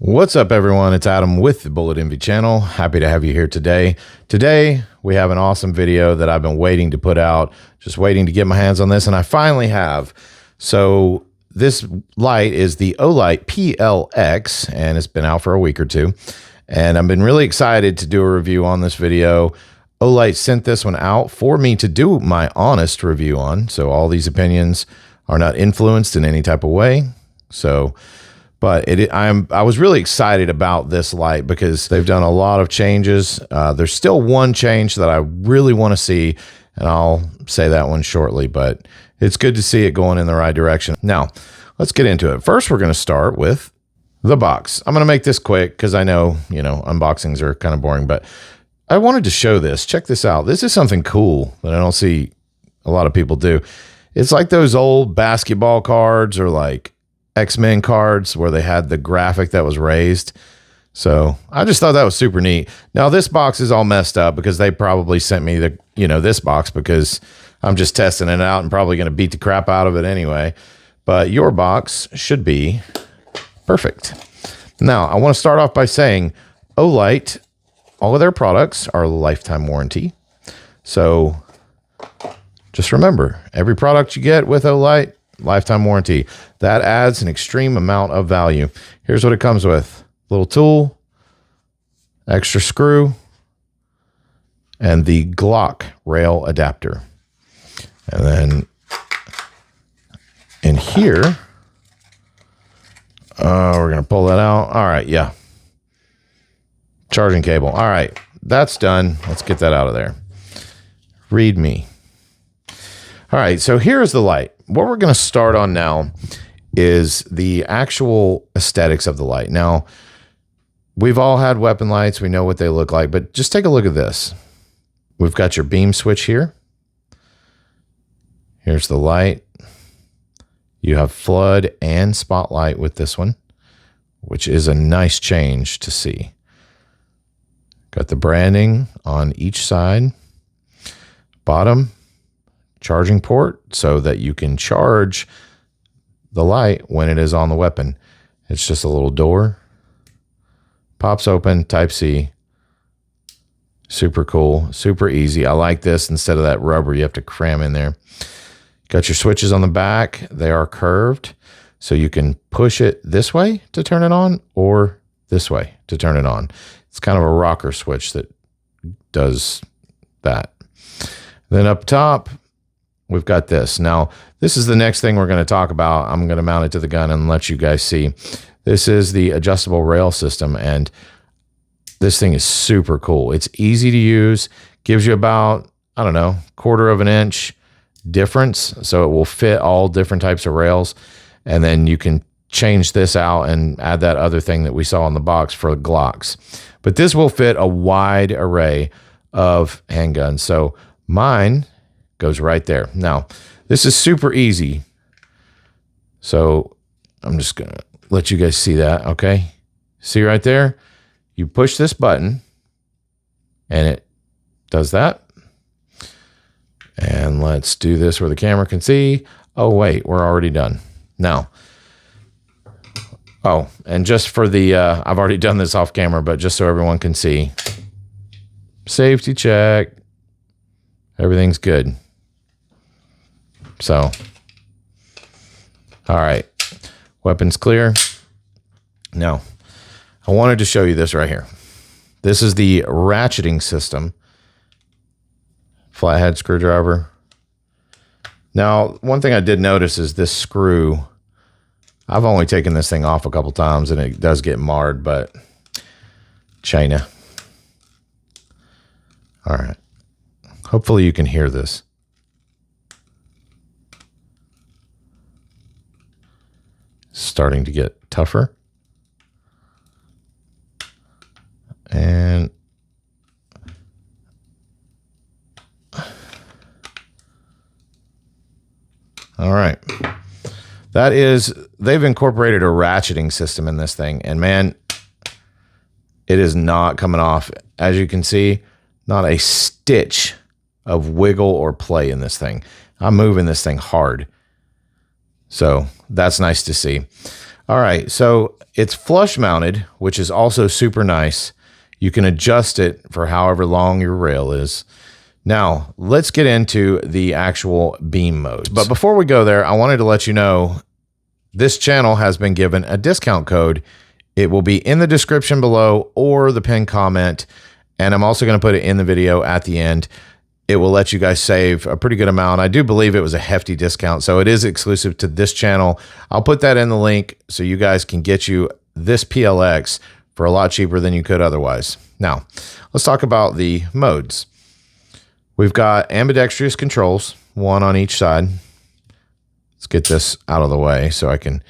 What's up, everyone? It's Adam with the Bullet Envy channel. Happy to have you here today. Today, we have an awesome video that I've been waiting to put out, just waiting to get my hands on this, and I finally have. So this light is the Olight PLX, and it's been out for a week or two, and I've been really excited to do a review on this video. Olight sent this one out for me to do my honest review on, so all these opinions are not influenced in any type of way. But I was really excited about this light because they've done a lot of changes. There's still one change that I really want to see, and I'll say that one shortly, but it's good to see it going in the right direction. Now, let's get into it. First, we're going to start with the box. I'm going to make this quick because I know, unboxings are kind of boring, but I wanted to show this. Check this out. This is something cool that I don't see a lot of people do. It's like those old basketball cards or like X-Men cards where they had the graphic that was raised. So I just thought that was super neat. Now this box is all messed up because they probably sent me this box because I'm just testing it out and probably going to beat the crap out of it anyway. But your box should be perfect. Now I want to start off by saying Olight, all of their products are lifetime warranty. So just remember, every product you get with Olight, lifetime warranty. That adds an extreme amount of value. Here's what it comes with: little tool, extra screw, and the Glock rail adapter. And then in here, we're going to pull that out. All right, yeah. Charging cable. All right, that's done. Let's get that out of there. Read me. All right, so here's the light. What we're going to start on now is the actual aesthetics of the light. Now, we've all had weapon lights. We know what they look like, but just take a look at this. We've got your beam switch here. Here's the light. You have flood and spotlight with this one, which is a nice change to see. Got the branding on each side. Bottom, charging port so that you can charge the light when it is on the weapon. It's just a little door, pops open, Type-C. Super cool, super easy. I like this instead of that rubber you have to cram in there. Got your switches on the back. They are curved, so you can push it this way to turn it on or this way to turn it on. It's kind of a rocker switch that does that. Then up top, we've got this. Now, this is the next thing we're going to talk about. I'm going to mount it to the gun and let you guys see. This is the adjustable rail system, and this thing is super cool. It's easy to use, gives you about, I don't know, 1/4 of an inch difference, so it will fit all different types of rails, and then you can change this out and add that other thing that we saw in the box for Glocks. But this will fit a wide array of handguns. So mine goes right there. Now, this is super easy. So I'm just going to let you guys see that, okay? See right there? You push this button, and it does that. And let's do this where the camera can see. Oh, wait, we're already done. Now, oh, and just for the, I've already done this off camera, but just so everyone can see. Safety check. Everything's good. So, all right, weapons clear. Now, I wanted to show you this right here. This is the ratcheting system. Flathead screwdriver. Now, one thing I did notice is this screw. I've only taken this thing off a couple times and it does get marred, but China. All right. Hopefully you can hear this. Starting to get tougher. And all right. That is, they've incorporated a ratcheting system in this thing, and man, it is not coming off. As you can see, not a stitch of wiggle or play in this thing. I'm moving this thing hard. So that's nice to see. All right, so it's flush mounted, which is also super nice. You can adjust it for however long your rail is. Now, let's get into the actual beam modes. But before we go there, I wanted to let you know this channel has been given a discount code. It will be in the description below or the pinned comment, and I'm also going to put it in the video at the end. It will let you guys save a pretty good amount. I do believe it was a hefty discount, so it is exclusive to this channel. I'll put that in the link so you guys can get you this PLX for a lot cheaper than you could otherwise. Now, let's talk about the modes. We've got ambidextrous controls, one on each side. Let's get this out of the way so I can,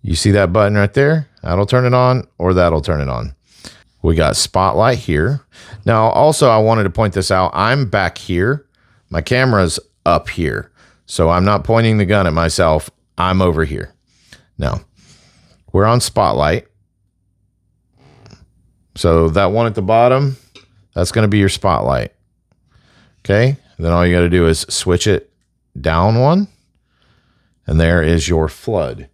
you see that button right there? That'll turn it on, or that'll turn it on. We got spotlight here. Now, also, I wanted to point this out. I'm back here. My camera's up here. So I'm not pointing the gun at myself. I'm over here. Now, we're on spotlight. So that one at the bottom, that's going to be your spotlight. Okay? Then all you got to do is switch it down one. And there is your flood.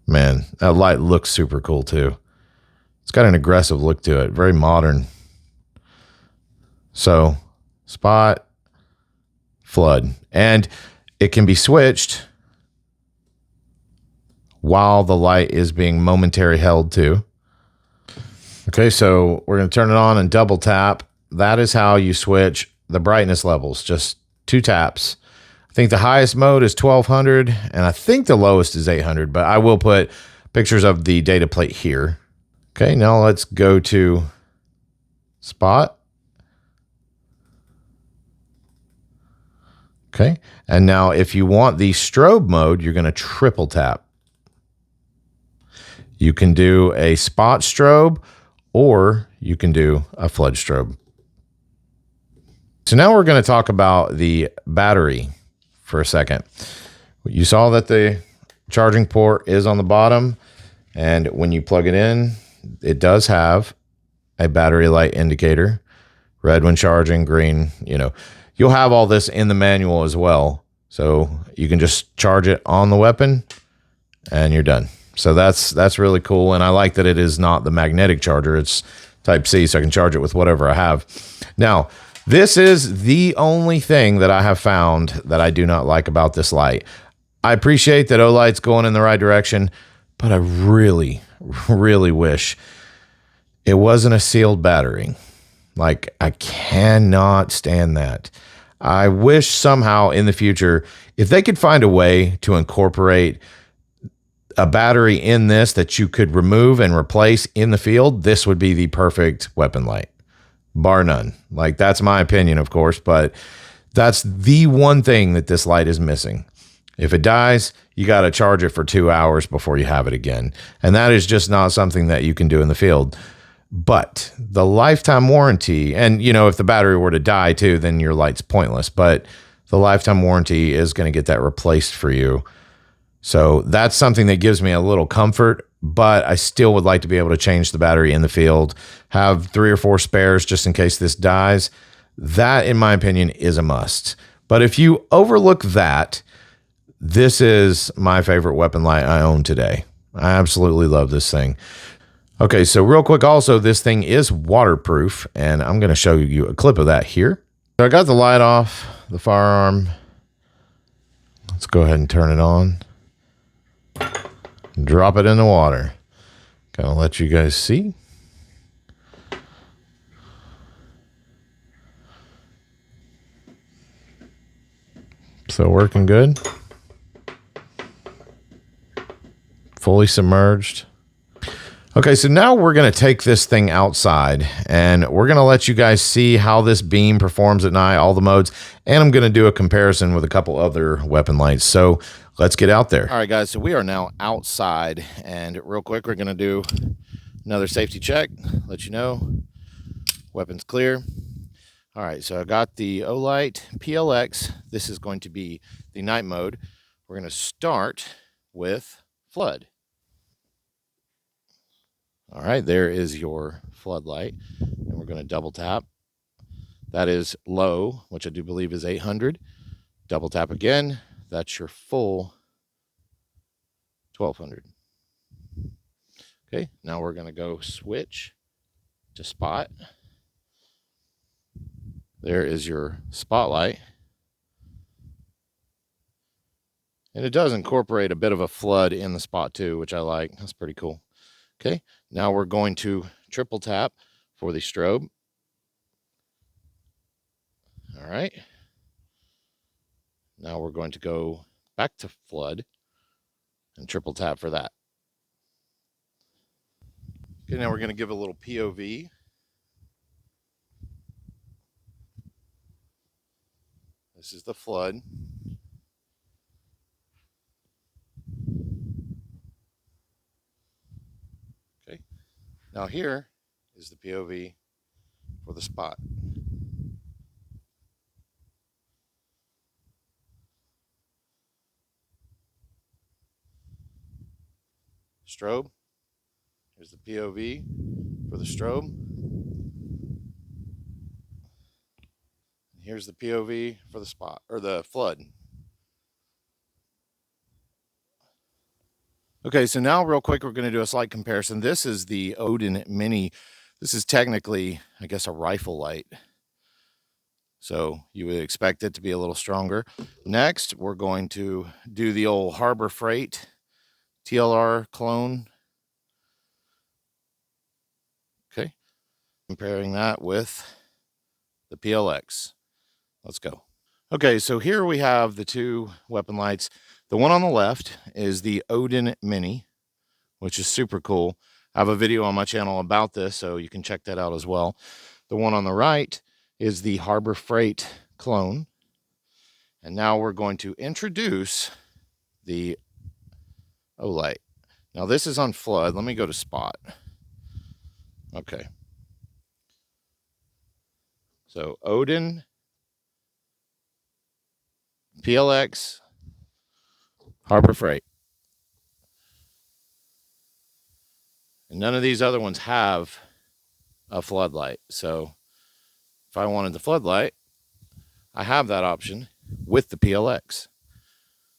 Man, that light looks super cool too. It's got an aggressive look to it, very modern. So, spot, flood. And it can be switched while the light is being momentarily held too. Okay, so we're going to turn it on and double tap. That is how you switch the brightness levels, just 2 taps. I think the highest mode is 1200 and I think the lowest is 800, but I will put pictures of the data plate here. Okay, now let's go to spot. Okay, and now if you want the strobe mode, you're going to triple tap. You can do a spot strobe or you can do a flood strobe. So now we're going to talk about the battery for a second. You saw that the charging port is on the bottom, and when you plug it in, it does have a battery light indicator, red when charging, green, you'll have all this in the manual as well. So you can just charge it on the weapon and you're done. So that's really cool. And I like that it is not the magnetic charger. It's type C, so I can charge it with whatever I have. Now, this is the only thing that I have found that I do not like about this light. I appreciate that Olight's going in the right direction, but I really, really wish it wasn't a sealed battery. Like, I cannot stand that. I wish somehow in the future, if they could find a way to incorporate a battery in this that you could remove and replace in the field, this would be the perfect weapon light. Bar none. Like, that's my opinion, of course, but that's the one thing that this light is missing. If it dies, you got to charge it for 2 hours before you have it again. And that is just not something that you can do in the field. But the lifetime warranty, and if the battery were to die too, then your light's pointless. But the lifetime warranty is going to get that replaced for you. So that's something that gives me a little comfort, but I still would like to be able to change the battery in the field, have 3 or 4 spares just in case this dies. That, in my opinion, is a must. But if you overlook that, this is my favorite weapon light I own today. I absolutely love this thing. Okay, so real quick also, this thing is waterproof, and I'm going to show you a clip of that here. So I got the light off the firearm. Let's go ahead and turn it on. Drop it in the water. Gonna let you guys see. So working good. Fully submerged. Okay, so now we're going to take this thing outside and we're going to let you guys see how this beam performs at night, all the modes, and I'm going to do a comparison with a couple other weapon lights. So let's get out there. All right, guys, so we are now outside, and real quick, we're going to do another safety check, let you know weapon's clear. All right, so I got the Olight PLX. This is going to be the night mode. We're going to start with flood. All right, there is your floodlight, and we're going to double tap. That is low, which I do believe is 800. Double tap again. That's your full 1200. Okay, now we're going to go switch to spot. There is your spotlight. And it does incorporate a bit of a flood in the spot too, which I like. That's pretty cool. Okay, now we're going to triple tap for the strobe. All right. Now we're going to go back to flood and triple tap for that. Okay, now we're going to give a little POV. This is the flood. Okay, now here is the POV for the spot. Strobe. Here's the POV for the strobe. Here's the POV for the spot, or the flood. Okay, so now real quick, we're going to do a slight comparison. This is the Odin Mini. This is technically, I guess, a rifle light. So you would expect it to be a little stronger. Next, we're going to do the old Harbor Freight TLR clone. Okay, comparing that with the PLX. Let's go. Okay, so here we have the two weapon lights. The one on the left is the Odin Mini, which is super cool. I have a video on my channel about this, so you can check that out as well. The one on the right is the Harbor Freight clone. And now we're going to introduce the Olight. Now this is on flood. Let me go to spot. Okay. So Odin, PLX, Harbor Freight. And none of these other ones have a floodlight. So if I wanted the floodlight, I have that option with the PLX.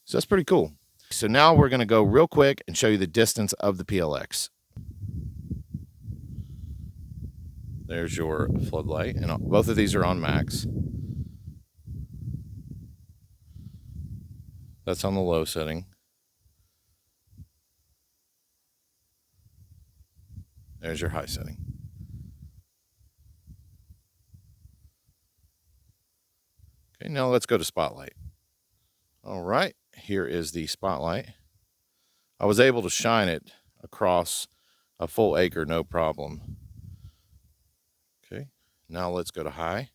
So that's pretty cool. So now we're going to go real quick and show you the distance of the PLX. There's your floodlight, and both of these are on max. That's on the low setting. There's your high setting. Okay, now let's go to spotlight. All right, here is the spotlight. I was able to shine it across a full acre, no problem. Okay, now let's go to high.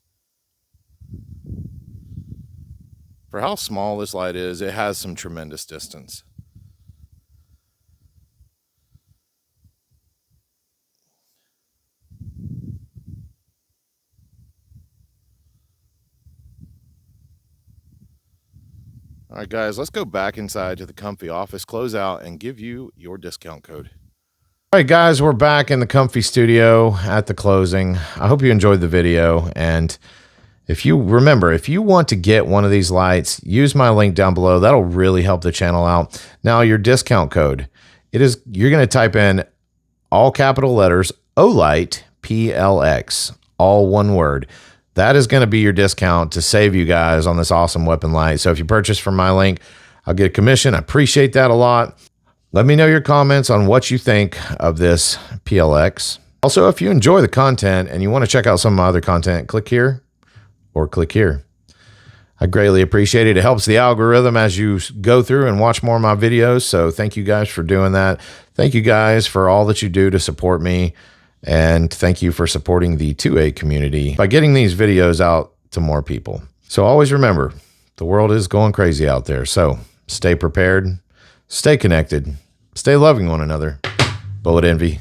For how small this light is, it has some tremendous distance. All right, guys, let's go back inside to the comfy office, close out, and give you your discount code. All right, guys, we're back in the comfy studio at the closing. I hope you enjoyed the video. And if you remember, if you want to get one of these lights, use my link down below. That'll really help the channel out. Now, your discount code, you're going to type in all capital letters, Olight PLX, all one word. That is going to be your discount to save you guys on this awesome weapon light. So if you purchase from my link, I'll get a commission. I appreciate that a lot. Let me know your comments on what you think of this PLX. Also, if you enjoy the content and you want to check out some of my other content, click here or click here. I greatly appreciate it. It helps the algorithm as you go through and watch more of my videos. So thank you guys for doing that. Thank you guys for all that you do to support me. And thank you for supporting the 2A community by getting these videos out to more people. So always remember, the world is going crazy out there. So stay prepared, stay connected, stay loving one another. Bullet Envy.